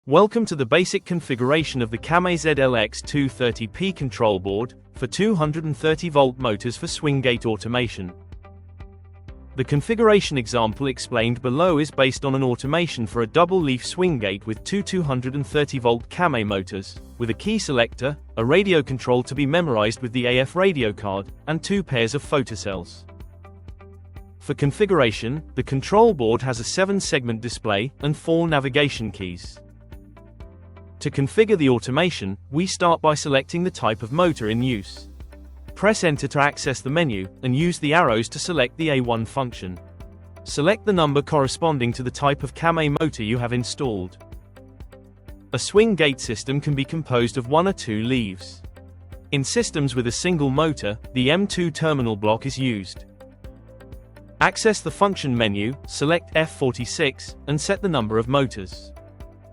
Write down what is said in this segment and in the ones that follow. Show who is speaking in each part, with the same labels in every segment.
Speaker 1: Welcome to the basic configuration of the Came ZLX230P control board for 230-volt motors for swing gate automation. The configuration example explained below is based on an automation for a double-leaf swing gate with two 230-volt Came motors, with a key selector, a radio control to be memorized with the AF radio card, and two pairs of photocells. For configuration, the control board has a 7-segment display and 4 navigation keys. To configure the automation, we start by selecting the type of motor in use. Press Enter to access the menu, and use the arrows to select the A1 function. Select the number corresponding to the type of Came motor you have installed. A swing gate system can be composed of 1 or 2 leaves. In systems with a single motor, the M2 terminal block is used. Access the function menu, select F46, and set the number of motors.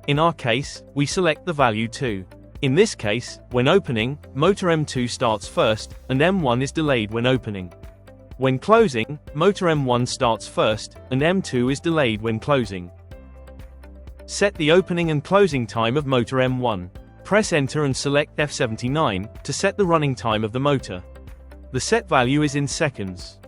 Speaker 1: In our case, we select the value 2. In this case, when opening, motor M2 starts first, and M1 is delayed when opening. When closing, motor M1 starts first, and M2 is delayed when closing. Set the opening and closing time of motor M1. Press Enter and select F79 to set the running time of the motor. The set value is in seconds.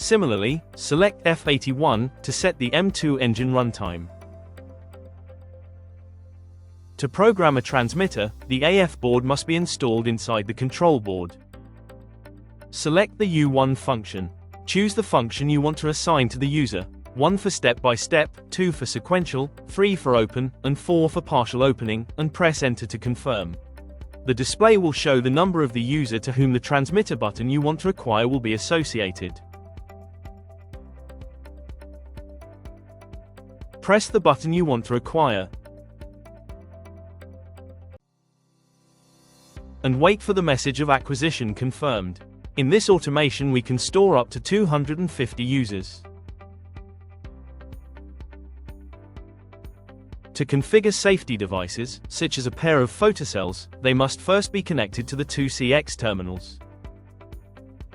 Speaker 1: Similarly, select F81 to set the M2 engine runtime. To program a transmitter, the AF board must be installed inside the control board. Select the U1 function. Choose the function you want to assign to the user, 1 for step-by-step, 2 for sequential, 3 for open, and 4 for partial opening, and press Enter to confirm. The display will show the number of the user to whom the transmitter button you want to acquire will be associated. Press the button you want to acquire, and wait for the message of acquisition confirmed. In this automation we can store up to 250 users. To configure safety devices, such as a pair of photocells, they must first be connected to the 2CX terminals.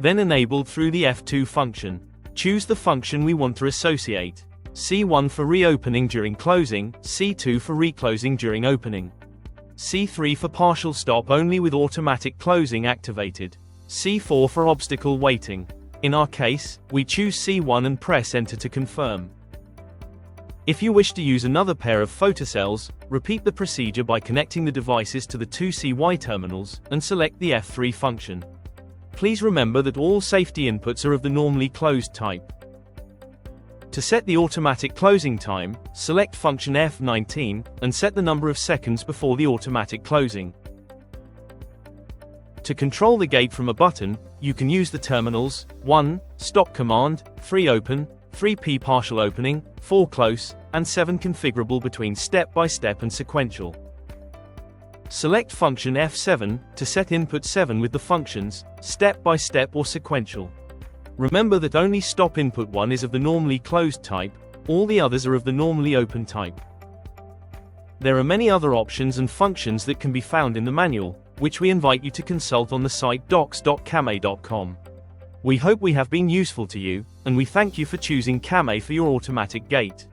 Speaker 1: Then enabled through the F2 function. Choose the function we want to associate. C1 for reopening during closing, C2 for reclosing during opening. C3 for partial stop only with automatic closing activated. C4 for obstacle waiting. In our case, we choose C1 and press Enter to confirm. If you wish to use another pair of photocells, repeat the procedure by connecting the devices to the 2CY terminals, and select the F3 function. Please remember that all safety inputs are of the normally closed type. To set the automatic closing time, select function F19, and set the number of seconds before the automatic closing. To control the gate from a button, you can use the terminals, 1, stop command, 3 open, 3P partial opening, 4 close, and 7 configurable between step-by-step and sequential. Select function F7 to set input 7 with the functions, step-by-step or sequential. Remember that only stop input 1 is of the normally closed type, all the others are of the normally open type. There are many other options and functions that can be found in the manual, which we invite you to consult on the site docs.came.com. We hope we have been useful to you, and we thank you for choosing Came for your automatic gate.